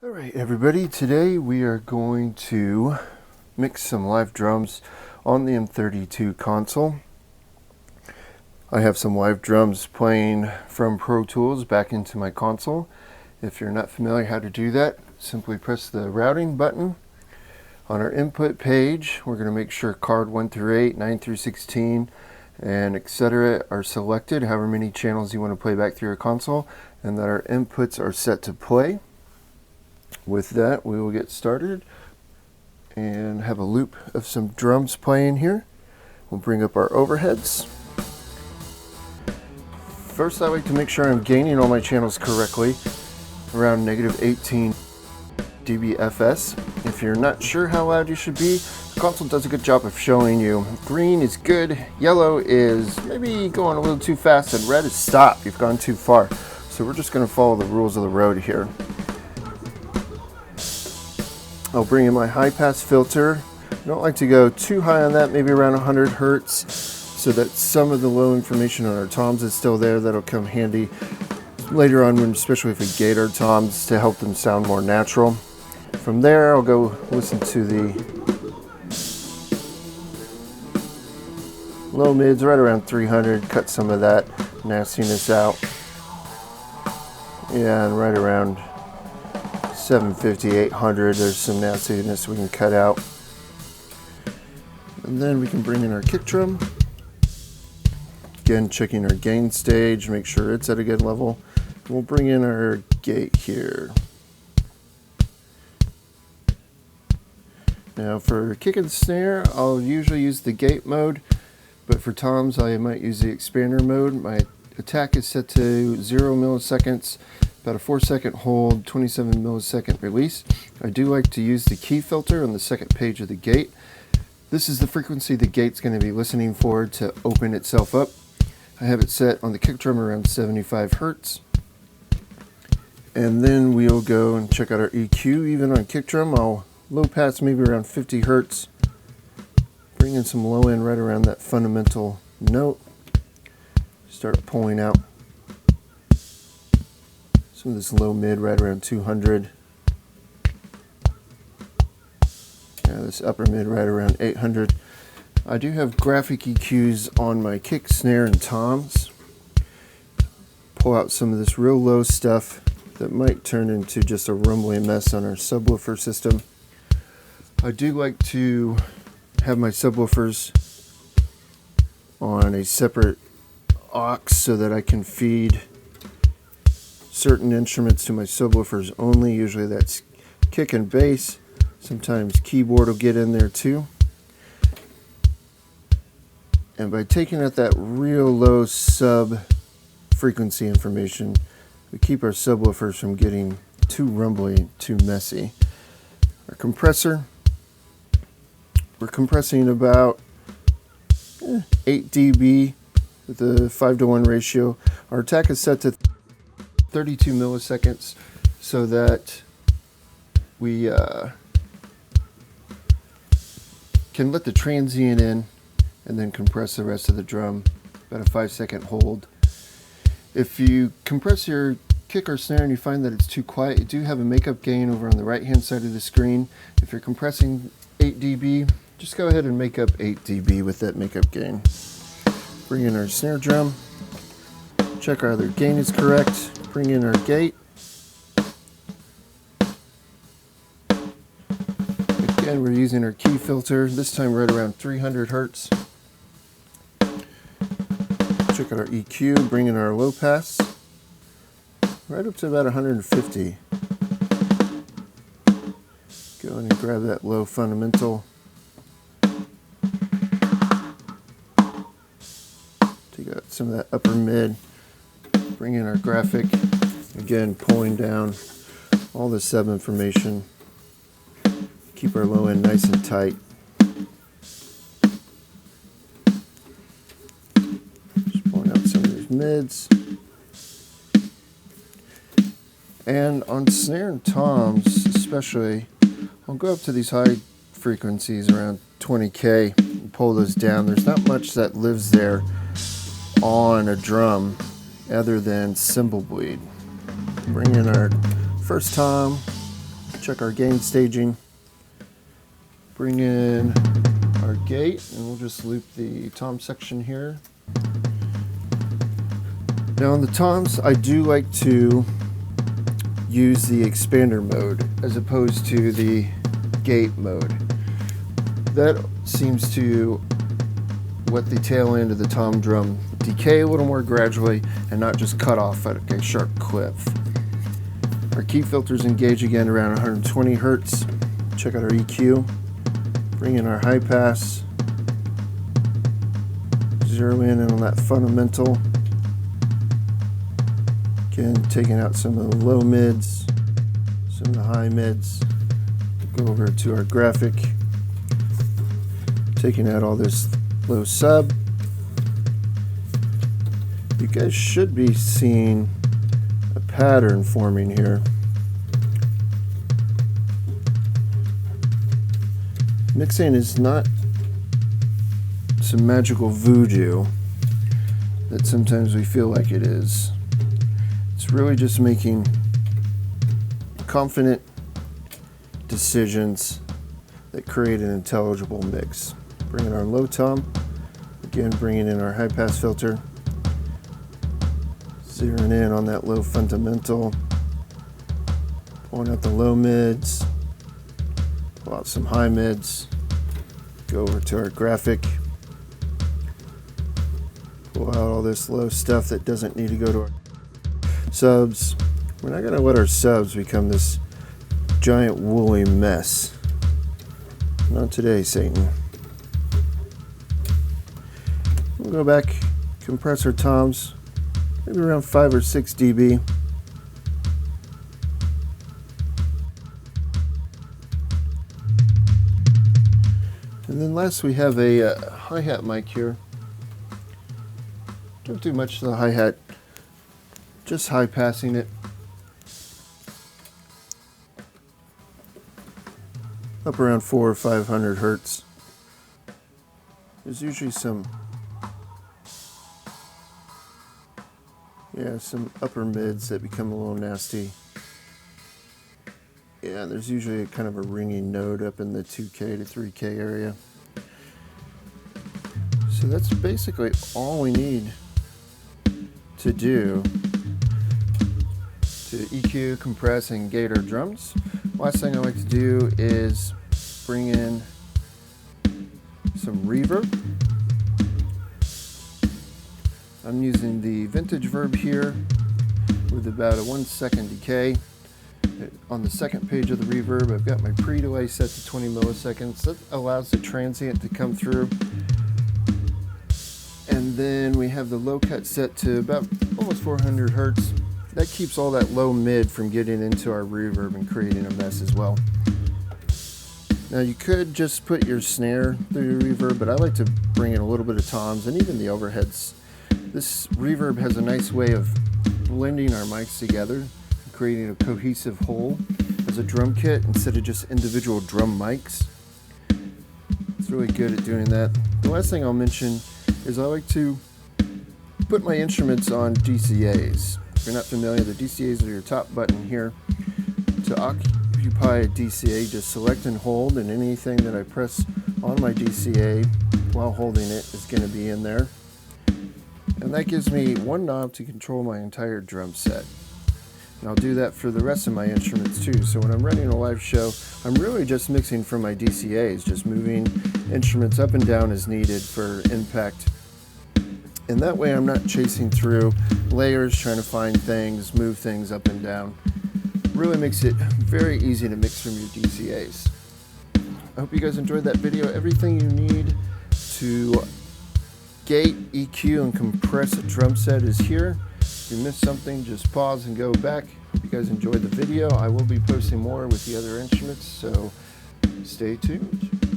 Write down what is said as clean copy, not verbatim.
Alright everybody, today we are going to mix some live drums on the M32 console. I have some live drums playing from Pro Tools back into my console. If you're not familiar how to do that, simply press the routing button. On our input page, we're going to make sure card 1 through 8, 9 through 16, and etc. are selected, however many channels you want to play back through your console, and that our inputs are set to play. With that, we will get started and have a loop of some drums playing here. We'll bring up our overheads. First, I like to make sure I'm gaining all my channels correctly, around -18 dBFS. If you're not sure how loud you should be, the console does a good job of showing you. Green is good, yellow is maybe going a little too fast, and red is stop, you've gone too far. So we're just going to follow the rules of the road here. I'll bring in my high pass filter. I don't like to go too high on that, maybe around 100 hertz, so that some of the low information on our toms is still there. That'll come handy later on, especially if we gate our toms to help them sound more natural. From there, I'll go listen to the low mids right around 300, cut some of that nastiness out. Yeah, and right around 750, 800, there's some nastiness we can cut out. And then we can bring in our kick drum. Again, checking our gain stage, make sure it's at a good level. We'll bring in our gate here. Now for kick and snare, I'll usually use the gate mode, but for toms I might use the expander mode. My attack is set to 0 milliseconds. About a 4-second hold, 27 millisecond release. I do like to use the key filter on the second page of the gate. This is the frequency the gate's going to be listening for to open itself up. I have it set on the kick drum around 75 hertz. And then we'll go and check out our EQ. Even on kick drum, I'll low pass maybe around 50 hertz. Bring in some low end right around that fundamental note. Start pulling out some of this low mid right around 200. This upper mid right around 800. I do have graphic EQs on my kick, snare, and toms. Pull out some of this real low stuff that might turn into just a rumbly mess on our subwoofer system. I do like to have my subwoofers on a separate aux so that I can feed certain instruments to my subwoofers only. Usually that's kick and bass. Sometimes keyboard will get in there too. And by taking out that real low sub frequency information, we keep our subwoofers from getting too rumbly, too messy. Our compressor, we're compressing about 8 dB with a 5:1 ratio. Our attack is set to 32 milliseconds so that we can let the transient in and then compress the rest of the drum. About a 5-second hold. If you compress your kick or snare and you find that it's too quiet, you do have a makeup gain over on the right hand side of the screen. If you're compressing 8 dB, just go ahead and make up 8 dB with that makeup gain. Bring in our snare drum, check our other gain is correct. Bring in our gate. Again, we're using our key filter, this time right around 300 hertz. Check out our EQ, bring in our low pass, right up to about 150. Go in and grab that low fundamental. Take out some of that upper mid. Bring in our graphic, again pulling down all the sub information. Keep our low end nice and tight. Just pulling out some of these mids. And on snare and toms especially, I'll go up to these high frequencies around 20K and pull those down. There's not much that lives there on a drum other than cymbal bleed. Bring in our first tom, check our gain staging, bring in our gate, and we'll just loop the tom section here. Now on the toms, I do like to use the expander mode as opposed to the gate mode. That seems to let the tail end of the tom drum decay a little more gradually and not just cut off at a sharp cliff. Our key filters engage again around 120 Hertz. Check out our EQ. Bring in our high pass. Zero in on that fundamental. Again, taking out some of the low mids, some of the high mids. Go over to our graphic. Taking out all this low sub. You guys should be seeing a pattern forming here. Mixing is not some magical voodoo that sometimes we feel like it is. It's really just making confident decisions that create an intelligible mix. Bringing our low tom, again bringing in our high pass filter. Zeroing in on that low fundamental, pulling out the low mids, pull out some high mids, go over to our graphic, pull out all this low stuff that doesn't need to go to our subs. We're not going to let our subs become this giant woolly mess. Not today, Satan. We'll go back, compress our toms. Maybe around 5 or 6 dB. And then last we have a hi-hat mic here. Don't do much to the hi-hat, just high passing it. Up around 400 or 500 Hertz. There's usually some upper mids that become a little nasty. Yeah, there's usually a kind of a ringing note up in the 2K to 3K area. So that's basically all we need to do to EQ, compress, and gate our drums. Last thing I like to do is bring in some reverb. I'm using the vintage Verb here with about a 1 second decay. On the second page of the reverb, I've got my pre-delay set to 20 milliseconds. That allows the transient to come through. And then we have the low cut set to about almost 400 Hertz. That keeps all that low mid from getting into our reverb and creating a mess as well. Now you could just put your snare through your reverb, but I like to bring in a little bit of toms and even the overheads. This reverb has a nice way of blending our mics together and creating a cohesive whole as a drum kit instead of just individual drum mics. It's really good at doing that. The last thing I'll mention is I like to put my instruments on DCAs. If you're not familiar, the DCAs are your top button here. To occupy a DCA, just select and hold, and anything that I press on my DCA while holding it is going to be in there. And that gives me one knob to control my entire drum set. And I'll do that for the rest of my instruments too. So when I'm running a live show, I'm really just mixing from my DCAs, just moving instruments up and down as needed for impact. And that way I'm not chasing through layers, trying to find things, move things up and down. Really makes it very easy to mix from your DCAs. I hope you guys enjoyed that video. Everything you need to gate, EQ, and compress a drum set is here. If you missed something, just pause and go back. Hope you guys enjoyed the video. I will be posting more with the other instruments, so stay tuned.